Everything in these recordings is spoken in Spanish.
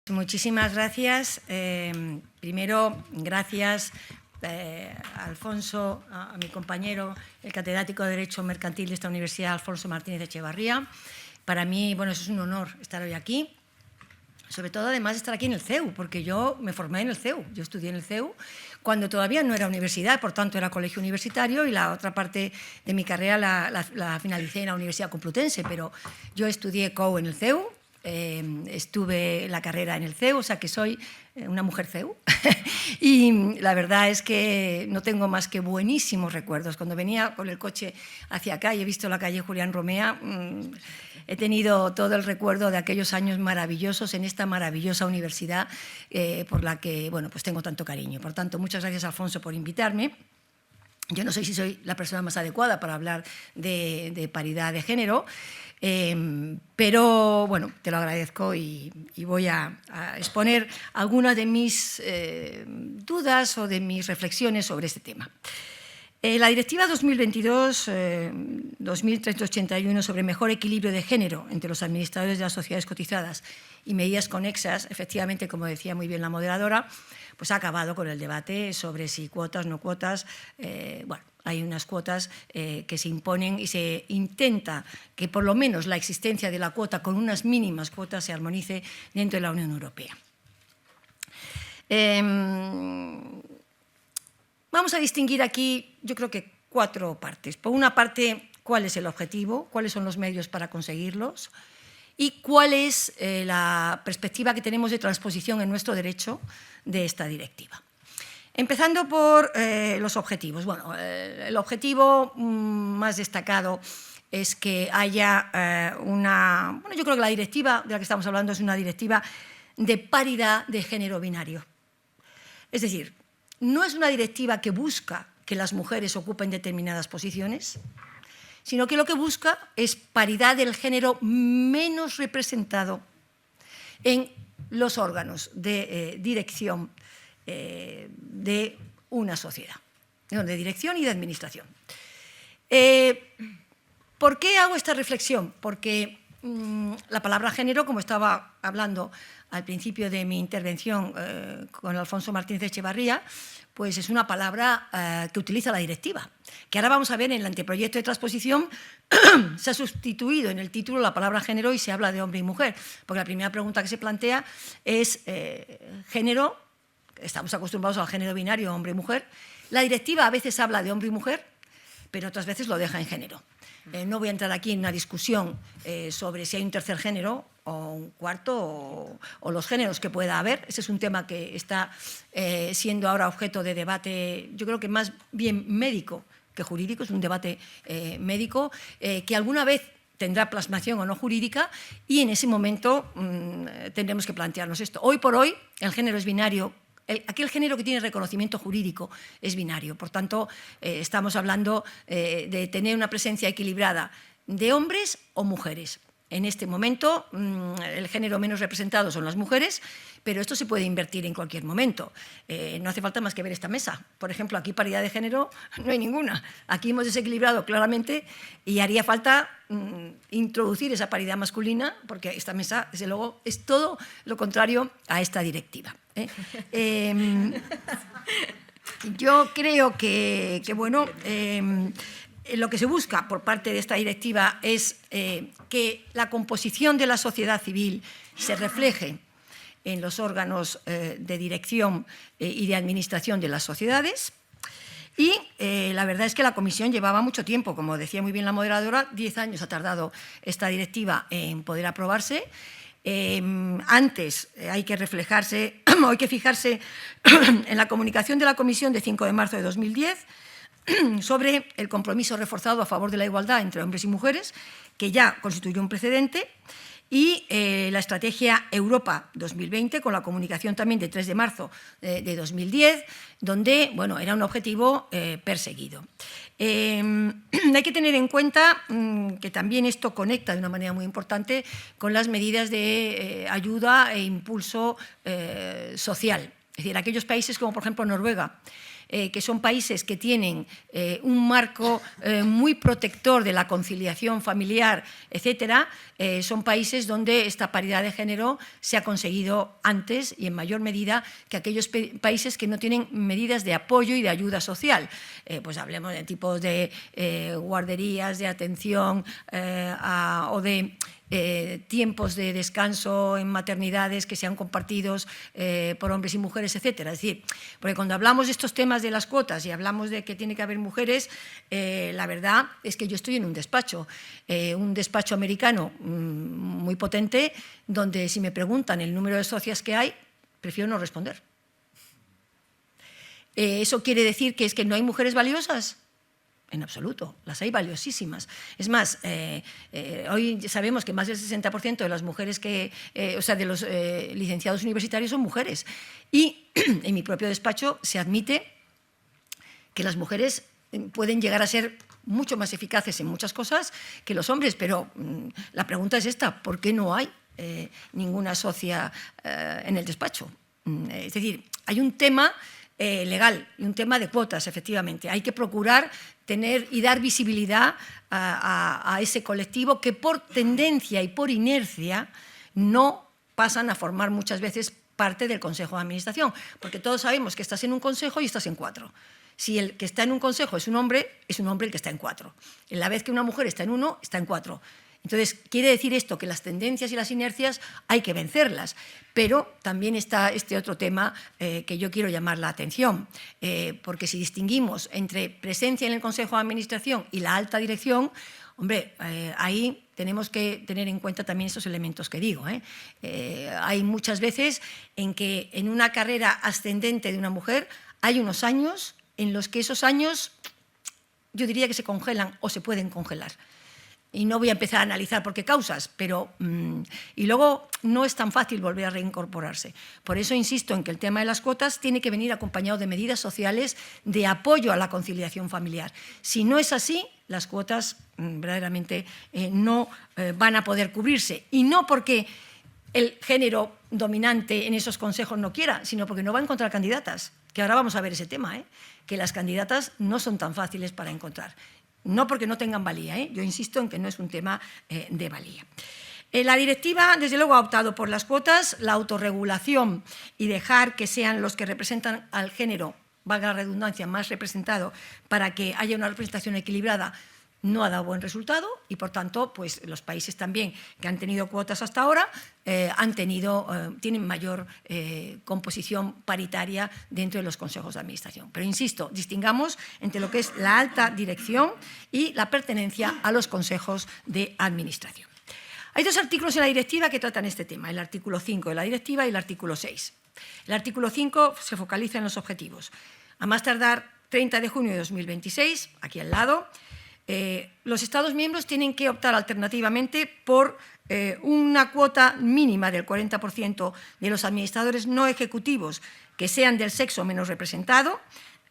Muchísimas gracias. Primero, gracias a Alfonso, a mi compañero, el catedrático de Derecho Mercantil de esta universidad, Alfonso Martínez Echevarría. Para mí, bueno, eso es un honor estar hoy aquí. Sobre todo, además, estar aquí en el CEU, porque yo me formé en el CEU. Yo estudié en el CEU cuando todavía no era universidad, por tanto era colegio universitario, y la otra parte de mi carrera la finalicé en la Universidad Complutense, pero yo estudié COU en el CEU, estuve la carrera en el CEU, o sea que soy una mujer CEU. Y la verdad es que no tengo más que buenísimos recuerdos. Cuando venía con el coche hacia acá y he visto la calle Julián Romea, he tenido todo el recuerdo de aquellos años maravillosos en esta maravillosa universidad por la que, bueno, pues tengo tanto cariño. Por tanto, muchas gracias, Alfonso, por invitarme. Yo no sé si soy la persona más adecuada para hablar de paridad de género, pero bueno, te lo agradezco y voy a exponer algunas de mis dudas o de mis reflexiones sobre este tema. La Directiva 2022-2381 sobre mejor equilibrio de género entre los administradores de las sociedades cotizadas y medidas conexas, efectivamente, como decía muy bien la moderadora, pues ha acabado con el debate sobre si cuotas, no cuotas. Bueno, hay unas cuotas que se imponen y se intenta que por lo menos la existencia de la cuota con unas mínimas cuotas se armonice dentro de la Unión Europea. Vamos a distinguir aquí, yo creo que 4 partes. Por una parte, cuál es el objetivo, cuáles son los medios para conseguirlos y cuál es la perspectiva que tenemos de transposición en nuestro derecho de esta directiva. Empezando por los objetivos. Bueno, el objetivo más destacado es que haya una... Bueno, yo creo que la directiva de la que estamos hablando es una directiva de paridad de género binario. Es decir, no es una directiva que busca que las mujeres ocupen determinadas posiciones, sino que lo que busca es paridad del género menos representado en los órganos de dirección de una sociedad, de dirección y de administración. ¿Por qué hago esta reflexión? Porque la palabra género, como estaba hablando al principio de mi intervención con Alfonso Martínez Echevarría, pues es una palabra que utiliza la directiva, que ahora vamos a ver en el anteproyecto de transposición se ha sustituido en el título la palabra género y se habla de hombre y mujer, porque la primera pregunta que se plantea es género, estamos acostumbrados al género binario, hombre y mujer. La directiva a veces habla de hombre y mujer, pero otras veces lo deja en género. No voy a entrar aquí en una discusión sobre si hay un tercer género o un cuarto o los géneros que pueda haber. Ese es un tema que está siendo ahora objeto de debate, yo creo que más bien médico que jurídico, es un debate médico que alguna vez tendrá plasmación o no jurídica y en ese momento tendremos que plantearnos esto. Hoy por hoy el género es binario. Aquel género que tiene reconocimiento jurídico es binario. Por tanto, estamos hablando de tener una presencia equilibrada de hombres o mujeres. En este momento, el género menos representado son las mujeres, pero esto se puede invertir en cualquier momento. No hace falta más que ver esta mesa. Por ejemplo, aquí paridad de género no hay ninguna. Aquí hemos desequilibrado claramente y haría falta introducir esa paridad masculina, porque esta mesa, desde luego, es todo lo contrario a esta directiva. Yo creo que bueno, lo que se busca por parte de esta directiva es que la composición de la sociedad civil se refleje en los órganos de dirección y de administración de las sociedades. Y la verdad es que la Comisión llevaba mucho tiempo, como decía muy bien la moderadora, 10 años ha tardado esta directiva en poder aprobarse. Antes hay que reflejarse, o hay que fijarse en la comunicación de la Comisión de 5 de marzo de 2010 sobre el compromiso reforzado a favor de la igualdad entre hombres y mujeres, que ya constituyó un precedente, y la Estrategia Europa 2020, con la comunicación también de 3 de marzo de 2010, donde bueno, era un objetivo perseguido. Hay que tener en cuenta que también esto conecta de una manera muy importante con las medidas de ayuda e impulso social. Es decir, aquellos países como, por ejemplo, Noruega, que son países que tienen un marco muy protector de la conciliación familiar, etcétera, son países donde esta paridad de género se ha conseguido antes y en mayor medida que aquellos países que no tienen medidas de apoyo y de ayuda social. Pues hablemos de tipos de guarderías, de atención o de tiempos de descanso en maternidades que sean compartidos por hombres y mujeres, etcétera. Es decir, porque cuando hablamos de estos temas de las cuotas y hablamos de que tiene que haber mujeres, la verdad es que yo estoy en un despacho americano muy potente, donde si me preguntan el número de socias que hay, prefiero no responder. ¿Eso quiere decir que es que no hay mujeres valiosas? En absoluto, las hay valiosísimas. Es más, hoy sabemos que más del 60% de las mujeres de los licenciados universitarios son mujeres. Y en mi propio despacho se admite que las mujeres pueden llegar a ser mucho más eficaces en muchas cosas que los hombres, pero la pregunta es esta: ¿por qué no hay ninguna socia en el despacho? Es decir, hay un tema legal y un tema de cuotas, efectivamente. Hay que procurar tener y dar visibilidad a ese colectivo que por tendencia y por inercia no pasan a formar muchas veces parte del Consejo de Administración, porque todos sabemos que estás en un consejo y estás en 4. Si el que está en un consejo es un hombre el que está en 4. En la vez que una mujer está en 1, está en 4. Entonces, quiere decir esto que las tendencias y las inercias hay que vencerlas, pero también está este otro tema que yo quiero llamar la atención, porque si distinguimos entre presencia en el Consejo de Administración y la alta dirección, hombre, ahí tenemos que tener en cuenta también esos elementos que digo. Hay muchas veces en que en una carrera ascendente de una mujer hay unos años en los que esos años yo diría que se congelan o se pueden congelar. Y no voy a empezar a analizar por qué causas, pero y luego no es tan fácil volver a reincorporarse. Por eso insisto en que el tema de las cuotas tiene que venir acompañado de medidas sociales de apoyo a la conciliación familiar. Si no es así, las cuotas verdaderamente no van a poder cubrirse. Y no porque el género dominante en esos consejos no quiera, sino porque no va a encontrar candidatas, que ahora vamos a ver ese tema, que las candidatas no son tan fáciles para encontrar. No porque no tengan valía, yo insisto en que no es un tema de valía. La directiva, desde luego, ha optado por las cuotas, la autorregulación y dejar que sean los que representan al género, valga la redundancia, más representado, para que haya una representación equilibrada, no ha dado buen resultado y, por tanto, pues, los países también que han tenido cuotas hasta ahora tienen mayor composición paritaria dentro de los consejos de administración. Pero, insisto, distingamos entre lo que es la alta dirección y la pertenencia a los consejos de administración. Hay dos artículos en la directiva que tratan este tema, el artículo 5 de la directiva y el artículo 6. El artículo 5 se focaliza en los objetivos. A más tardar 30 de junio de 2026, aquí al lado, los Estados miembros tienen que optar alternativamente por una cuota mínima del 40% de los administradores no ejecutivos que sean del sexo menos representado.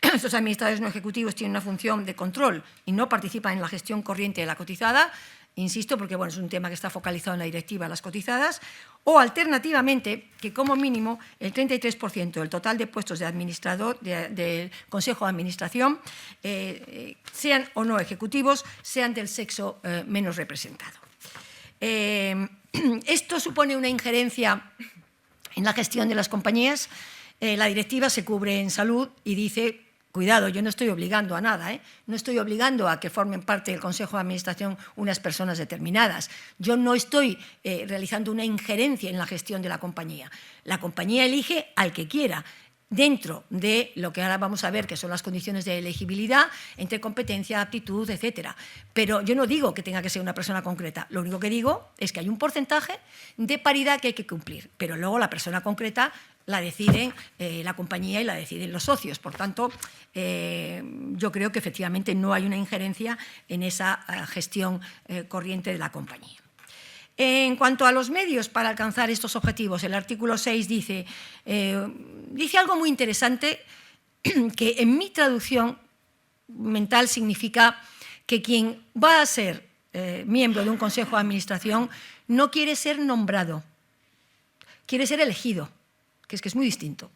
Estos administradores no ejecutivos tienen una función de control y no participan en la gestión corriente de la cotizada, insisto, porque bueno, es un tema que está focalizado en la directiva, las cotizadas, o alternativamente que como mínimo el 33% del total de puestos de administrador del Consejo de Administración, sean o no ejecutivos, sean del sexo menos representado. Esto supone una injerencia en la gestión de las compañías. La directiva se cubre en salud y dice: cuidado, yo no estoy obligando a nada, no estoy obligando a que formen parte del Consejo de Administración unas personas determinadas. Yo no estoy realizando una injerencia en la gestión de la compañía. La compañía elige al que quiera, dentro de lo que ahora vamos a ver, que son las condiciones de elegibilidad, entre competencia, aptitud, etcétera. Pero yo no digo que tenga que ser una persona concreta. Lo único que digo es que hay un porcentaje de paridad que hay que cumplir, pero luego la persona concreta la deciden la compañía y la deciden los socios. Por tanto, yo creo que efectivamente no hay una injerencia en esa gestión corriente de la compañía. En cuanto a los medios para alcanzar estos objetivos, el artículo 6 dice algo muy interesante que en mi traducción mental significa que quien va a ser miembro de un consejo de administración no quiere ser nombrado, quiere ser elegido, que es muy distinto.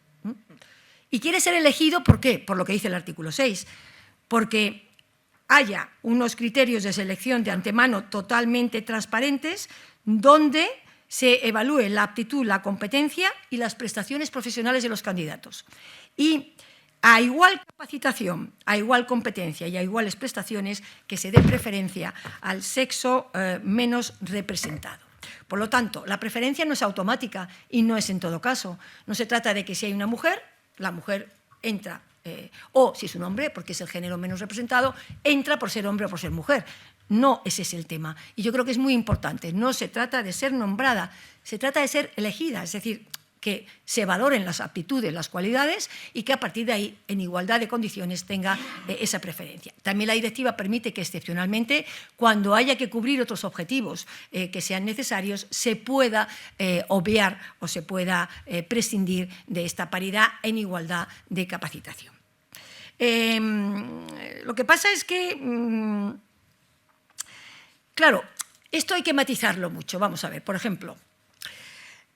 Y quiere ser elegido, ¿por qué? Por lo que dice el artículo 6, porque haya unos criterios de selección de antemano totalmente transparentes donde se evalúe la aptitud, la competencia y las prestaciones profesionales de los candidatos. Y a igual capacitación, a igual competencia y a iguales prestaciones, que se dé preferencia al sexo menos representado. Por lo tanto, la preferencia no es automática y no es en todo caso. No se trata de que si hay una mujer, la mujer entra, o si es un hombre, porque es el género menos representado, entra por ser hombre o por ser mujer. No ese es el tema. Y yo creo que es muy importante. No se trata de ser nombrada, se trata de ser elegida, es decir, que se valoren las aptitudes, las cualidades y que a partir de ahí, en igualdad de condiciones, tenga esa preferencia. También la directiva permite que excepcionalmente, cuando haya que cubrir otros objetivos que sean necesarios, se pueda obviar o se pueda prescindir de esta paridad en igualdad de capacitación. Lo que pasa es que, claro, esto hay que matizarlo mucho. Vamos a ver, por ejemplo,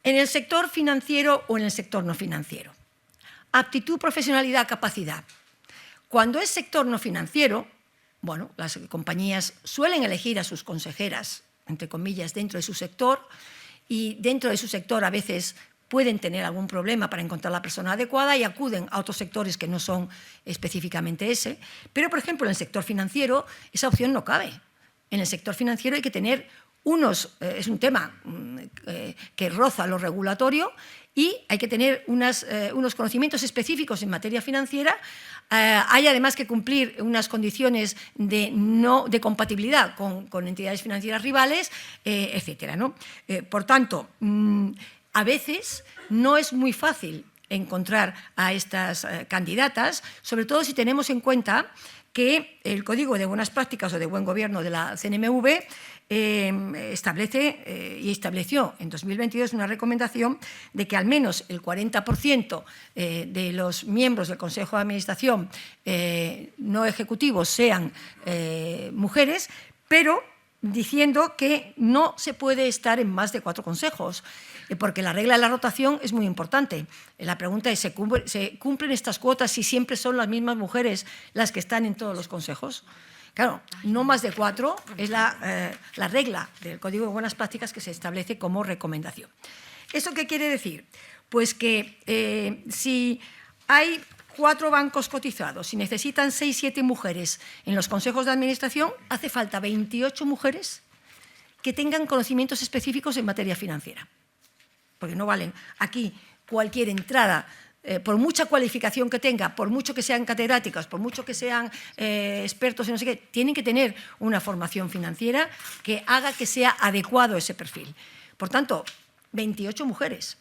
en el sector financiero o en el sector no financiero. Aptitud, profesionalidad, capacidad. Cuando es sector no financiero, bueno, las compañías suelen elegir a sus consejeras, entre comillas, dentro de su sector, y dentro de su sector a veces pueden tener algún problema para encontrar la persona adecuada y acuden a otros sectores que no son específicamente ese. Pero, por ejemplo, en el sector financiero esa opción no cabe. En el sector financiero hay que tener es un tema que roza lo regulatorio y hay que tener unos conocimientos específicos en materia financiera. Hay además que cumplir unas condiciones de compatibilidad con entidades financieras rivales, etcétera, ¿no? Por tanto, a veces no es muy fácil encontrar a estas candidatas, sobre todo si tenemos en cuenta que el Código de Buenas Prácticas o de Buen Gobierno de la CNMV establece y estableció en 2022 una recomendación de que al menos el 40% de los miembros del Consejo de Administración no ejecutivos sean mujeres, pero diciendo que no se puede estar en más de 4 consejos, porque la regla de la rotación es muy importante. La pregunta es, ¿se cumplen estas cuotas si siempre son las mismas mujeres las que están en todos los consejos? Claro, no más de 4 es la regla del Código de Buenas Prácticas que se establece como recomendación. ¿Eso qué quiere decir? Pues que si hay 4 bancos cotizados y necesitan 6-7 mujeres en los consejos de administración, hace falta 28 mujeres que tengan conocimientos específicos en materia financiera. Porque no valen aquí cualquier entrada, por mucha cualificación que tenga, por mucho que sean catedráticas, por mucho que sean expertos en no sé qué, tienen que tener una formación financiera que haga que sea adecuado ese perfil. Por tanto, 28 mujeres.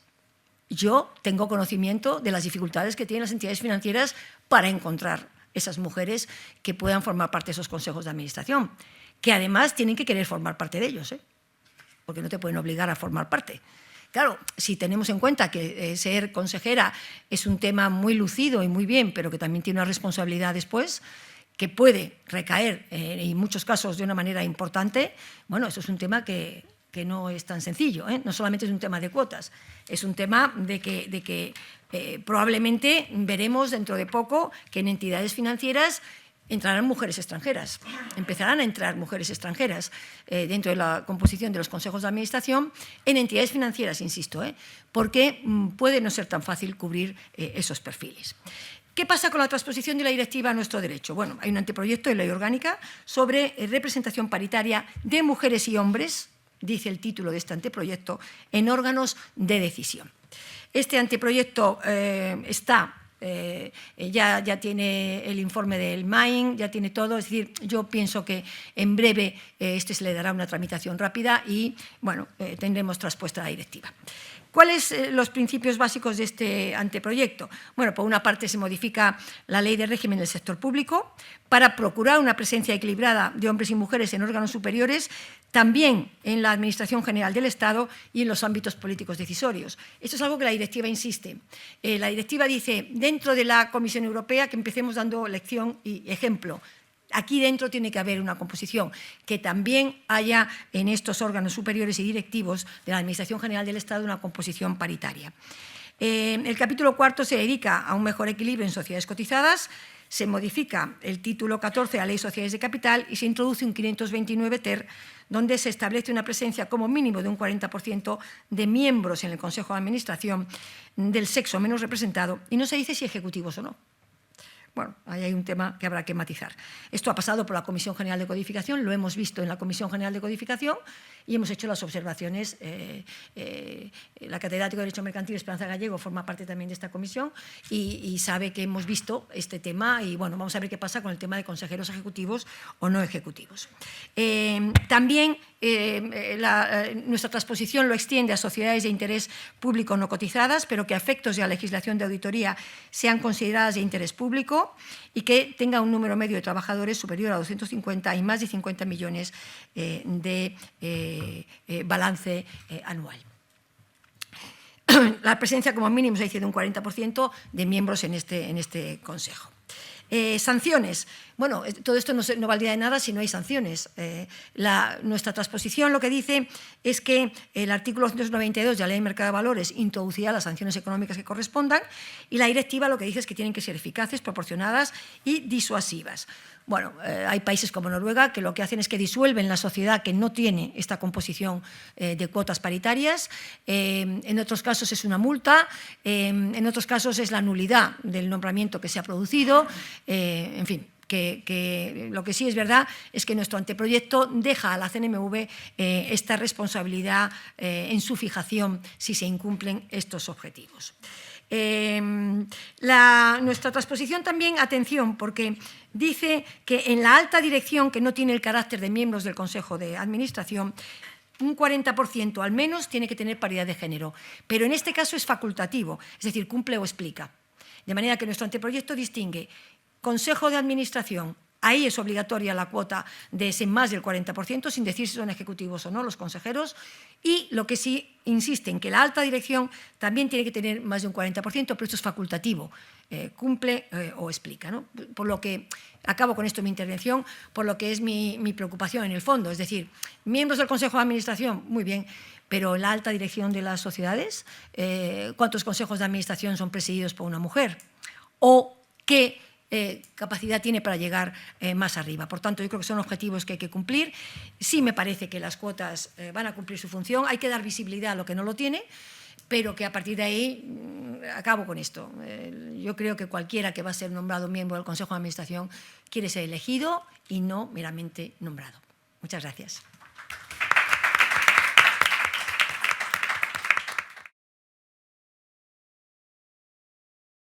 Yo tengo conocimiento de las dificultades que tienen las entidades financieras para encontrar esas mujeres que puedan formar parte de esos consejos de administración, que además tienen que querer formar parte de ellos, porque no te pueden obligar a formar parte. Claro, si tenemos en cuenta que ser consejera es un tema muy lucido y muy bien, pero que también tiene una responsabilidad después, que puede recaer en muchos casos de una manera importante, bueno, eso es un tema que no es tan sencillo, no solamente es un tema de cuotas, es un tema de que probablemente veremos dentro de poco que en entidades financieras entrarán mujeres extranjeras, empezarán a entrar mujeres extranjeras dentro de la composición de los consejos de administración en entidades financieras, insisto, porque puede no ser tan fácil cubrir esos perfiles. ¿Qué pasa con la transposición de la directiva a nuestro derecho? Bueno, hay un anteproyecto de ley orgánica sobre representación paritaria de mujeres y hombres, dice el título de este anteproyecto, en órganos de decisión. Este anteproyecto ya tiene el informe del MAIN, ya tiene todo, es decir, yo pienso que en breve se le dará una tramitación rápida y, bueno, tendremos traspuesta la directiva. ¿Cuáles son los principios básicos de este anteproyecto? Bueno, por una parte se modifica la Ley de Régimen del Sector Público para procurar una presencia equilibrada de hombres y mujeres en órganos superiores, también en la Administración General del Estado y en los ámbitos políticos decisorios. Esto es algo que la directiva insiste. La directiva dice, dentro de la Comisión Europea, que empecemos dando lección y ejemplo. Aquí dentro tiene que haber una composición, que también haya en estos órganos superiores y directivos de la Administración General del Estado una composición paritaria. El capítulo cuarto se dedica a un mejor equilibrio en sociedades cotizadas. Se modifica el título 14 de la Ley de Sociedades de Capital y se introduce un 529 ter, donde se establece una presencia como mínimo de un 40% de miembros en el Consejo de Administración del sexo menos representado, y no se dice si ejecutivos o no. Bueno, ahí hay un tema que habrá que matizar. Esto ha pasado por la Comisión General de Codificación, lo hemos visto en la Comisión General de Codificación y hemos hecho las observaciones. La catedrática de Derecho Mercantil, Esperanza Gallego, forma parte también de esta comisión y sabe que hemos visto este tema y, bueno, vamos a ver qué pasa con el tema de consejeros ejecutivos o no ejecutivos. También nuestra transposición lo extiende a sociedades de interés público no cotizadas, pero que a efectos de la legislación de auditoría sean consideradas de interés público y que tenga un número medio de trabajadores superior a 250 y más de 50 millones de balance anual. La presencia como mínimo se dice de un 40% de miembros en este Consejo. Sanciones. Bueno, todo esto no valdría de nada si no hay sanciones. Nuestra transposición lo que dice es que el artículo 292 de la Ley de Mercado de Valores introducirá las sanciones económicas que correspondan y la directiva lo que dice es que tienen que ser eficaces, proporcionadas y disuasivas. Bueno, hay países como Noruega que lo que hacen es que disuelven la sociedad que no tiene esta composición de cuotas paritarias. En otros casos es una multa, en otros casos es la nulidad del nombramiento que se ha producido, en fin. Que lo que sí es verdad es que nuestro anteproyecto deja a la CNMV esta responsabilidad en su fijación si se incumplen estos objetivos. Nuestra transposición también, atención, porque dice que en la alta dirección, que no tiene el carácter de miembros del Consejo de Administración, un 40% al menos tiene que tener paridad de género, pero en este caso es facultativo, es decir, cumple o explica. De manera que nuestro anteproyecto distingue Consejo de Administración, ahí es obligatoria la cuota de ese más del 40%, sin decir si son ejecutivos o no los consejeros, y lo que sí insiste en que la alta dirección también tiene que tener más de un 40%, pero esto es facultativo, cumple o explica, ¿no? Por lo que, acabo con esto mi intervención, por lo que es mi preocupación en el fondo, es decir, miembros del Consejo de Administración, muy bien, pero la alta dirección de las sociedades, ¿cuántos consejos de administración son presididos por una mujer? ¿O qué capacidad tiene para llegar más arriba? Por tanto, yo creo que son objetivos que hay que cumplir. Sí me parece que las cuotas van a cumplir su función, hay que dar visibilidad a lo que no lo tiene, pero que a partir de ahí, acabo con esto, yo creo que cualquiera que va a ser nombrado miembro del Consejo de Administración quiere ser elegido y no meramente nombrado. Muchas gracias.